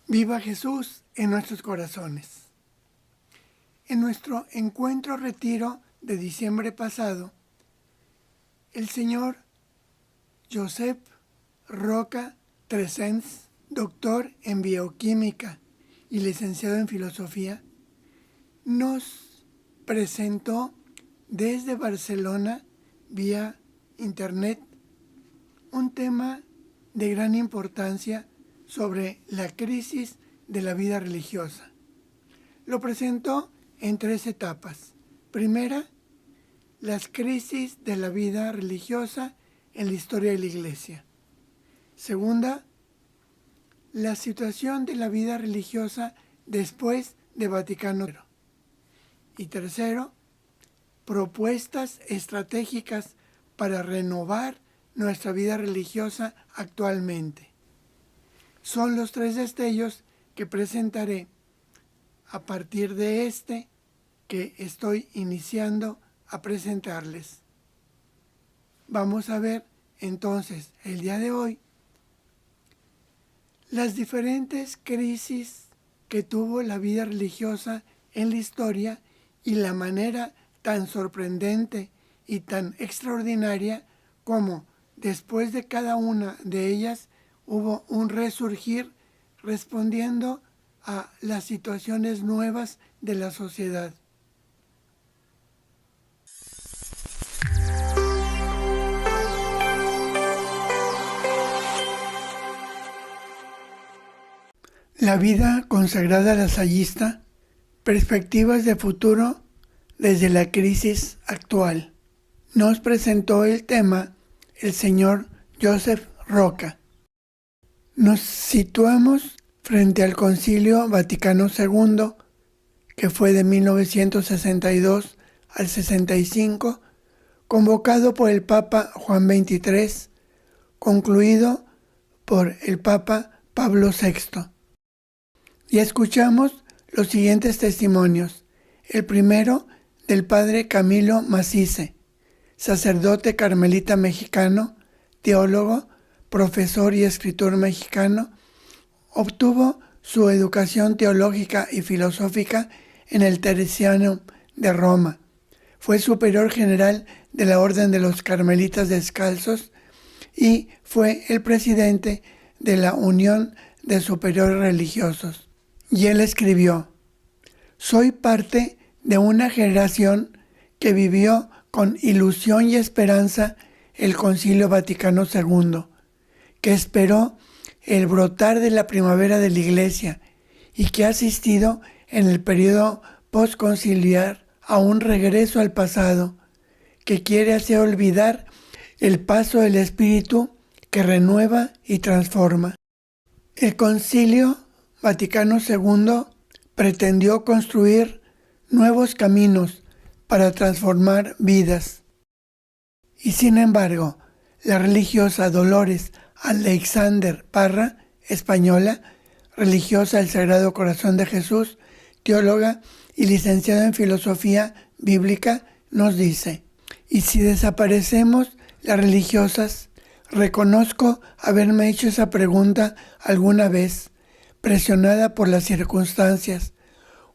Viva Jesús en nuestros corazones. En nuestro encuentro retiro de diciembre pasado, el señor Josep Roca Tresens, doctor en bioquímica y licenciado en filosofía, nos presentó desde Barcelona vía internet un tema de gran importancia sobre la crisis de la vida religiosa. Lo presentó en 3 etapas. Primera, las crisis de la vida religiosa en la historia de la Iglesia. Segunda, la situación de la vida religiosa después de Vaticano II. Y tercero, propuestas estratégicas para renovar nuestra vida religiosa actualmente. Son los 3 destellos que presentaré a partir de este que estoy iniciando a presentarles. Vamos a ver entonces el día de hoy las diferentes crisis que tuvo la vida religiosa en la historia y la manera tan sorprendente y tan extraordinaria como después de cada una de ellas hubo un resurgir respondiendo a las situaciones nuevas de la sociedad. La vida consagrada lasallista, perspectivas de futuro desde la crisis actual. Nos presentó el tema el señor Josep Roca. Nos situamos frente al Concilio Vaticano II, que fue de 1962 al 65, convocado por el Papa Juan XXIII, concluido por el Papa Pablo VI. Y escuchamos los siguientes testimonios. El primero del padre Camilo Macice, sacerdote carmelita mexicano, teólogo, profesor y escritor mexicano. Obtuvo su educación teológica y filosófica en el Teresianum de Roma. Fue superior general de la Orden de los Carmelitas Descalzos y fue el presidente de la Unión de Superiores Religiosos. Y él escribió: soy parte de una generación que vivió con ilusión y esperanza el Concilio Vaticano II, que esperó el brotar de la primavera de la Iglesia y que ha asistido en el periodo postconciliar a un regreso al pasado, que quiere hacer olvidar el paso del Espíritu que renueva y transforma. El Concilio Vaticano II pretendió construir nuevos caminos para transformar vidas. Y sin embargo, la religiosa Dolores Aleixander Parra, española, religiosa del Sagrado Corazón de Jesús, teóloga y licenciada en filosofía bíblica, nos dice: y si desaparecemos las religiosas, reconozco haberme hecho esa pregunta alguna vez, presionada por las circunstancias.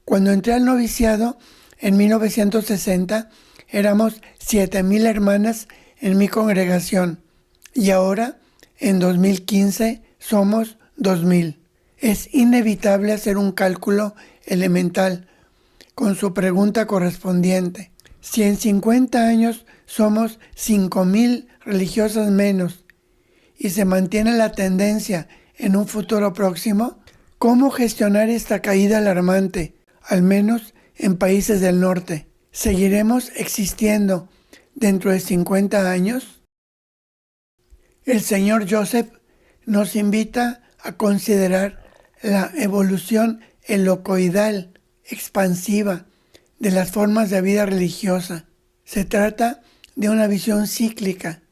Cuando entré al noviciado en 1960, éramos 7,000 hermanas en mi congregación y ahora, en 2015, somos 2,000. Es inevitable hacer un cálculo elemental con su pregunta correspondiente. Si en 50 años somos 5,000 religiosas menos y se mantiene la tendencia en un futuro próximo, ¿cómo gestionar esta caída alarmante, al menos en países del norte? ¿Seguiremos existiendo dentro de 50 años? El señor Josep nos invita a considerar la evolución helocoidal, expansiva, de las formas de vida religiosa. Se trata de una visión cíclica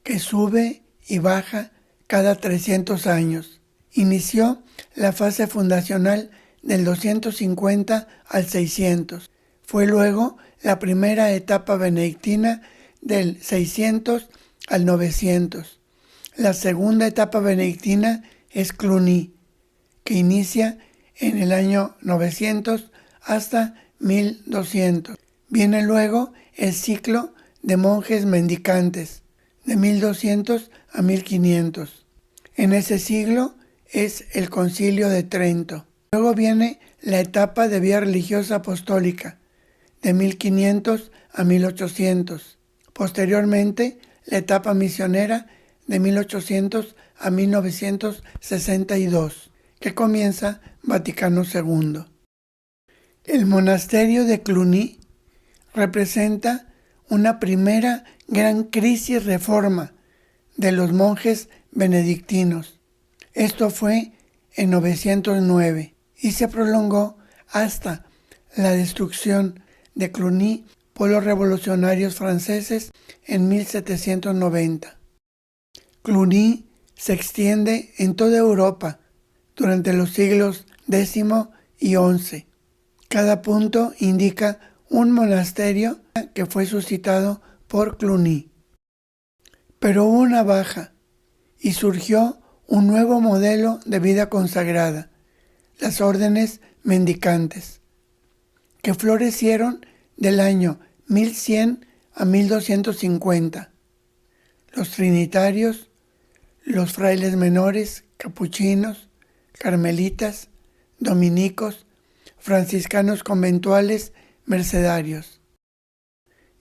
que sube y baja cada 300 años. Inició la fase fundacional del 250 al 600. Fue luego la primera etapa benedictina del 600 al 900. La segunda etapa benedictina es Cluny, que inicia en el año 900 hasta 1200. Viene luego el ciclo de monjes mendicantes, de 1200 a 1500. En ese siglo es el Concilio de Trento. Luego viene la etapa de vida religiosa apostólica, de 1500 a 1800. Posteriormente, la etapa misionera de 1800 a 1962, que comienza Vaticano II. El monasterio de Cluny representa una primera gran crisis reforma de los monjes benedictinos. Esto fue en 909 y se prolongó hasta la destrucción de Cluny por los revolucionarios franceses en 1790. Cluny se extiende en toda Europa durante los siglos X y XI. Cada punto indica un monasterio que fue suscitado por Cluny. Pero hubo una baja y surgió un nuevo modelo de vida consagrada, las órdenes mendicantes, que florecieron del año 1100 a 1250. Los trinitarios, los frailes menores, capuchinos, carmelitas, dominicos, franciscanos conventuales, mercedarios.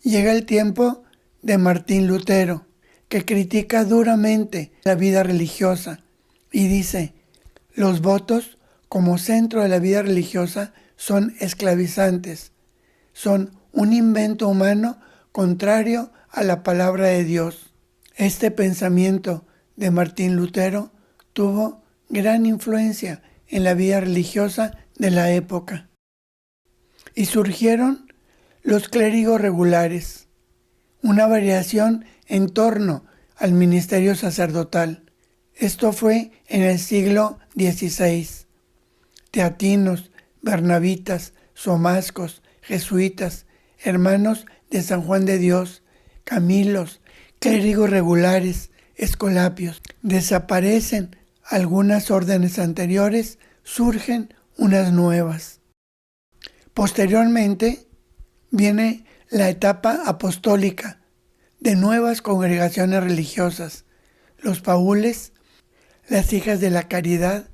Llega el tiempo de Martín Lutero, que critica duramente la vida religiosa y dice: los votos como centro de la vida religiosa son esclavizantes, son un invento humano contrario a la palabra de Dios. Este pensamiento de Martín Lutero tuvo gran influencia en la vida religiosa de la época. Y surgieron los clérigos regulares, una variación en torno al ministerio sacerdotal. Esto fue en el siglo XVI. Teatinos, bernabitas, somascos, jesuitas, hermanos de San Juan de Dios, camilos, clérigos regulares, escolapios. Desaparecen algunas órdenes anteriores, surgen unas nuevas. Posteriormente viene la etapa apostólica de nuevas congregaciones religiosas, los paules, las hijas de la caridad,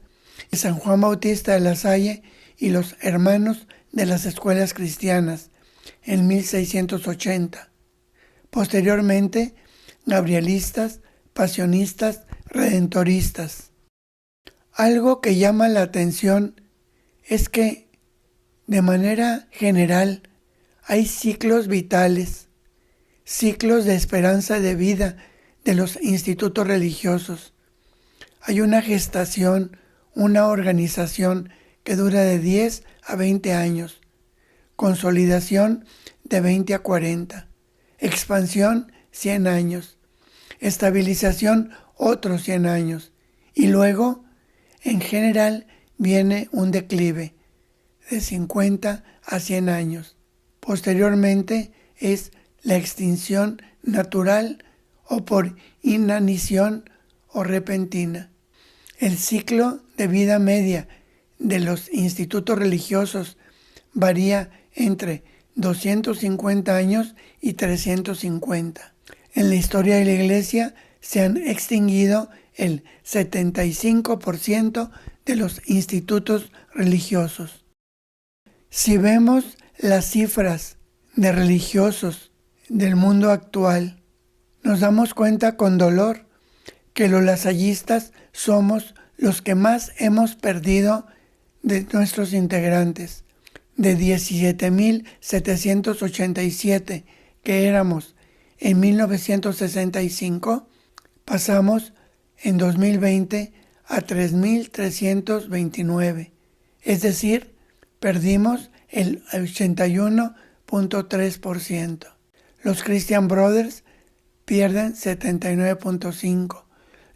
San Juan Bautista de la Salle y los hermanos de las escuelas cristianas en 1680. Posteriormente, gabrielistas, pasionistas, redentoristas. Algo que llama la atención es que, de manera general, hay ciclos vitales, ciclos de esperanza de vida de los institutos religiosos. Hay una gestación, una organización que dura de 10 a 20 años, consolidación de 20 a 40, expansión 100 años, estabilización otros 100 años y luego, en general, viene un declive de 50 a 100 años. Posteriormente es la extinción natural o por inanición o repentina. El ciclo de vida media de los institutos religiosos varía entre 250 años y 350. En la historia de la Iglesia se han extinguido el 75% de los institutos religiosos. Si vemos las cifras de religiosos del mundo actual, nos damos cuenta con dolor que los lasallistas somos los que más hemos perdido de nuestros integrantes. De 17.787 que éramos en 1965, pasamos en 2020 a 3.329, es decir, perdimos el 81.3%. Los Christian Brothers pierden 79.5%,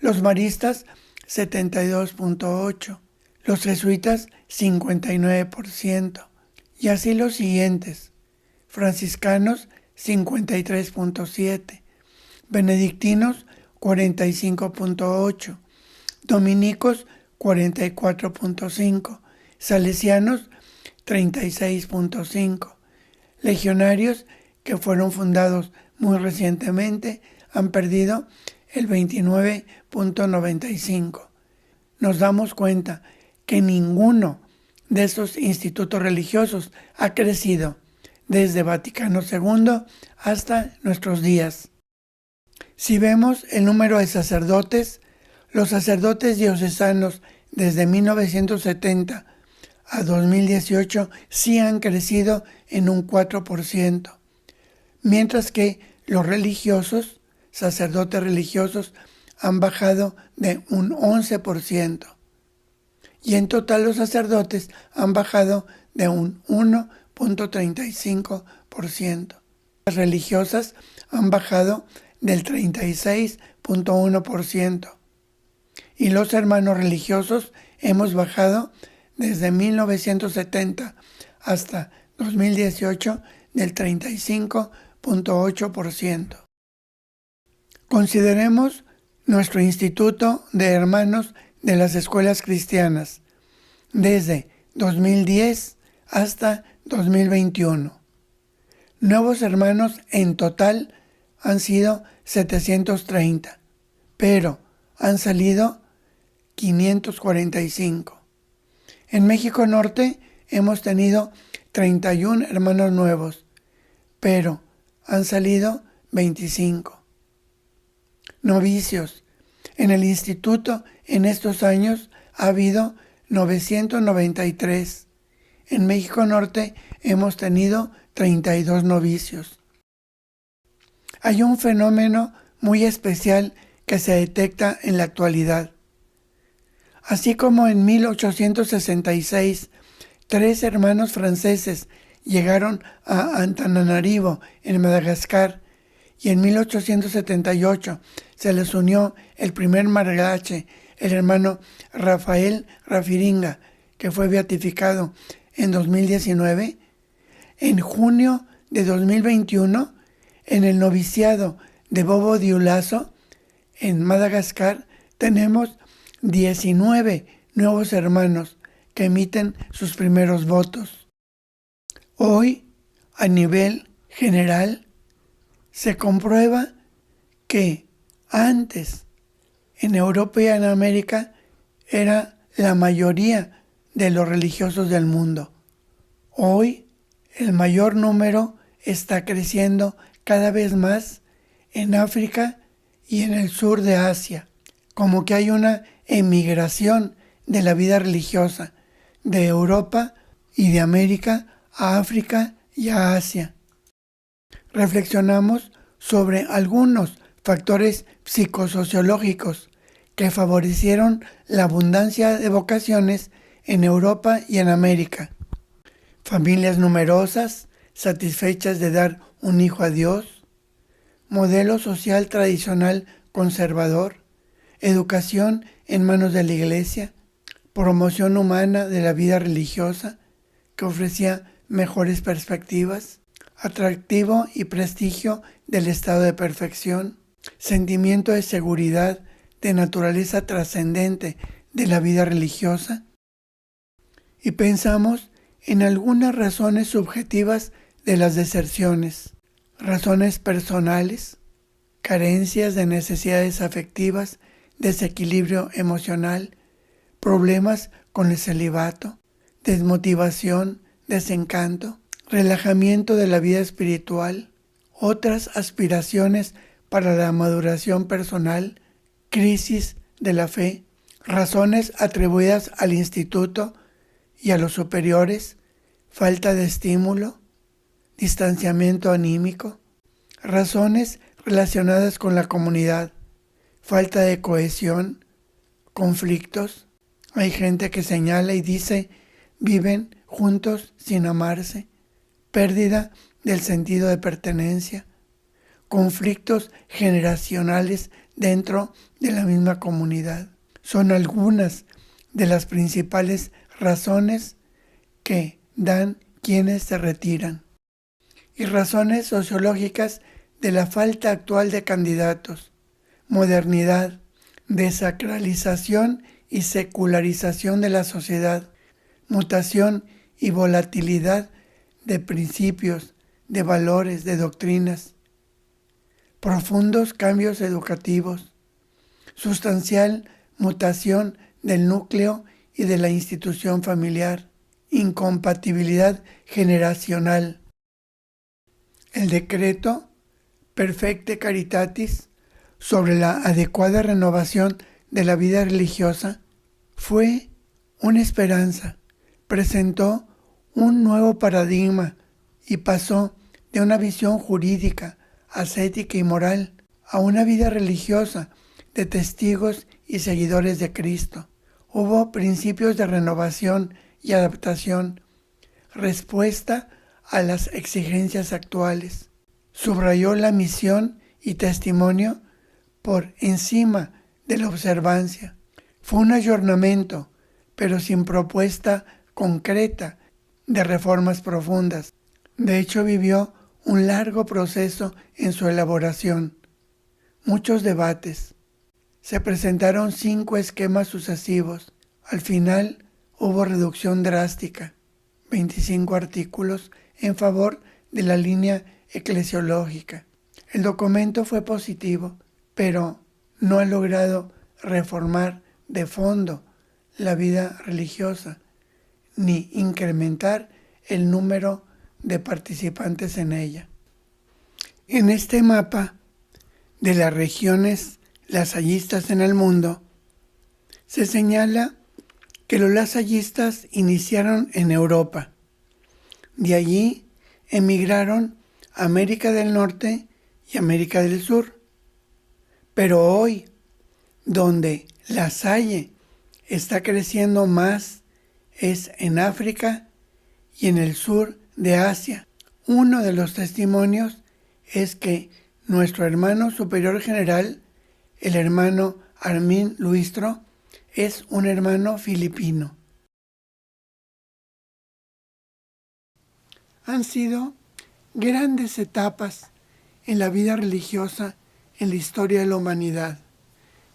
los maristas 72.8%, los jesuitas 59%, y así los siguientes: franciscanos 53.7%, benedictinos 45.8%, dominicos 44.5, salesianos 36.5, legionarios que fueron fundados muy recientemente han perdido el 29.95. Nos damos cuenta que ninguno de estos institutos religiosos ha crecido desde Vaticano II hasta nuestros días. Si vemos el número de sacerdotes, los sacerdotes diocesanos desde 1970 a 2018 sí han crecido en un 4%, mientras que los religiosos, sacerdotes religiosos, han bajado de un 11%. Y en total los sacerdotes han bajado de un 1.35%. Las religiosas han bajado del 36.1%. Y los hermanos religiosos hemos bajado desde 1970 hasta 2018 del 35.8%. Consideremos nuestro Instituto de Hermanos de las Escuelas Cristianas desde 2010 hasta 2021. Nuevos hermanos en total han sido 730, pero han salido 545. En México Norte hemos tenido 31 hermanos nuevos, pero han salido 25. Novicios. En el instituto en estos años ha habido 993. En México Norte hemos tenido 32 novicios. Hay un fenómeno muy especial que se detecta en la actualidad. Así como en 1866 3 hermanos franceses llegaron a Antananarivo, en Madagascar, y en 1878 se les unió el primer margache, el hermano Rafael Rafiringa, que fue beatificado en 2019. En junio de 2021, en el noviciado de Bobo Dioulasso, en Madagascar, tenemos 19 nuevos hermanos que emiten sus primeros votos. Hoy, a nivel general, se comprueba que antes en Europa y en América era la mayoría de los religiosos del mundo. Hoy el mayor número está creciendo cada vez más en África y en el sur de Asia, como que hay una emigración de la vida religiosa de Europa y de América a África y a Asia. Reflexionamos sobre algunos factores psicosociológicos que favorecieron la abundancia de vocaciones en Europa y en América. Familias numerosas, satisfechas de dar un hijo a Dios, modelo social tradicional conservador, educación en manos de la Iglesia, promoción humana de la vida religiosa que ofrecía mejores perspectivas, atractivo y prestigio del estado de perfección, sentimiento de seguridad de naturaleza trascendente de la vida religiosa. Y pensamos en algunas razones subjetivas de las deserciones, razones personales, carencias de necesidades afectivas, desequilibrio emocional, problemas con el celibato, desmotivación, desencanto, relajamiento de la vida espiritual, otras aspiraciones para la maduración personal, crisis de la fe, razones atribuidas al instituto y a los superiores, falta de estímulo, distanciamiento anímico, razones relacionadas con la comunidad, falta de cohesión, conflictos. Hay gente que señala y dice, viven juntos sin amarse, pérdida del sentido de pertenencia, conflictos generacionales dentro de la misma comunidad. Son algunas de las principales razones que dan quienes se retiran. Y razones sociológicas de la falta actual de candidatos, modernidad, desacralización y secularización de la sociedad, mutación y volatilidad de principios, de valores, de doctrinas, profundos cambios educativos, sustancial mutación del núcleo y de la institución familiar, incompatibilidad generacional. El decreto Perfecte Caritatis sobre la adecuada renovación de la vida religiosa fue una esperanza, presentó un nuevo paradigma y pasó de una visión jurídica, ascética y moral a una vida religiosa de testigos y seguidores de Cristo. Hubo principios de renovación y adaptación, respuesta a las exigencias actuales. Subrayó la misión y testimonio por encima de la observancia. Fue un ayornamiento, pero sin propuesta concreta de reformas profundas. De hecho, vivió un largo proceso en su elaboración, muchos debates. Se presentaron 5 esquemas sucesivos. Al final hubo reducción drástica, 25 artículos en favor de la línea eclesiológica. El documento fue positivo, pero no ha logrado reformar de fondo la vida religiosa, ni incrementar el número de participantes en ella. En este mapa de las regiones lasallistas en el mundo, se señala que los lasallistas iniciaron en Europa. De allí emigraron a América del Norte y América del Sur. Pero hoy, donde la Salle está creciendo más, es en África y en el sur de Asia. Uno de los testimonios es que nuestro hermano superior general, el hermano Armin Luistro, es un hermano filipino. Han sido grandes etapas en la vida religiosa en la historia de la humanidad.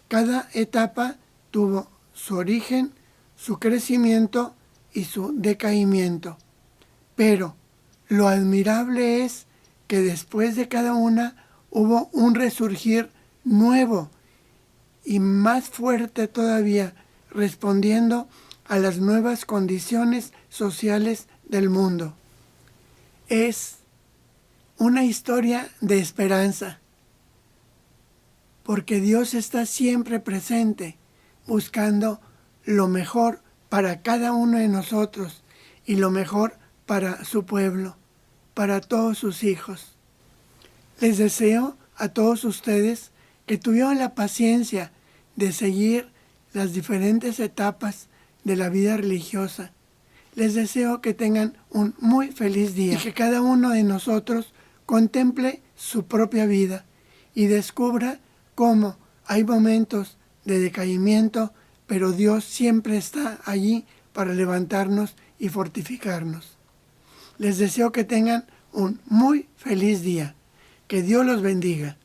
Cada etapa tuvo su origen, su crecimiento y su decaimiento. Pero lo admirable es que después de cada una hubo un resurgir nuevo y más fuerte todavía, respondiendo a las nuevas condiciones sociales del mundo. Es una historia de esperanza, porque Dios está siempre presente, buscando lo mejor para cada uno de nosotros y lo mejor para su pueblo, para todos sus hijos. Les deseo a todos ustedes que tuvieron la paciencia de seguir las diferentes etapas de la vida religiosa. Les deseo que tengan un muy feliz día y que cada uno de nosotros contemple su propia vida y descubra cómo hay momentos de decaimiento, pero Dios siempre está allí para levantarnos y fortificarnos. Les deseo que tengan un muy feliz día. Que Dios los bendiga.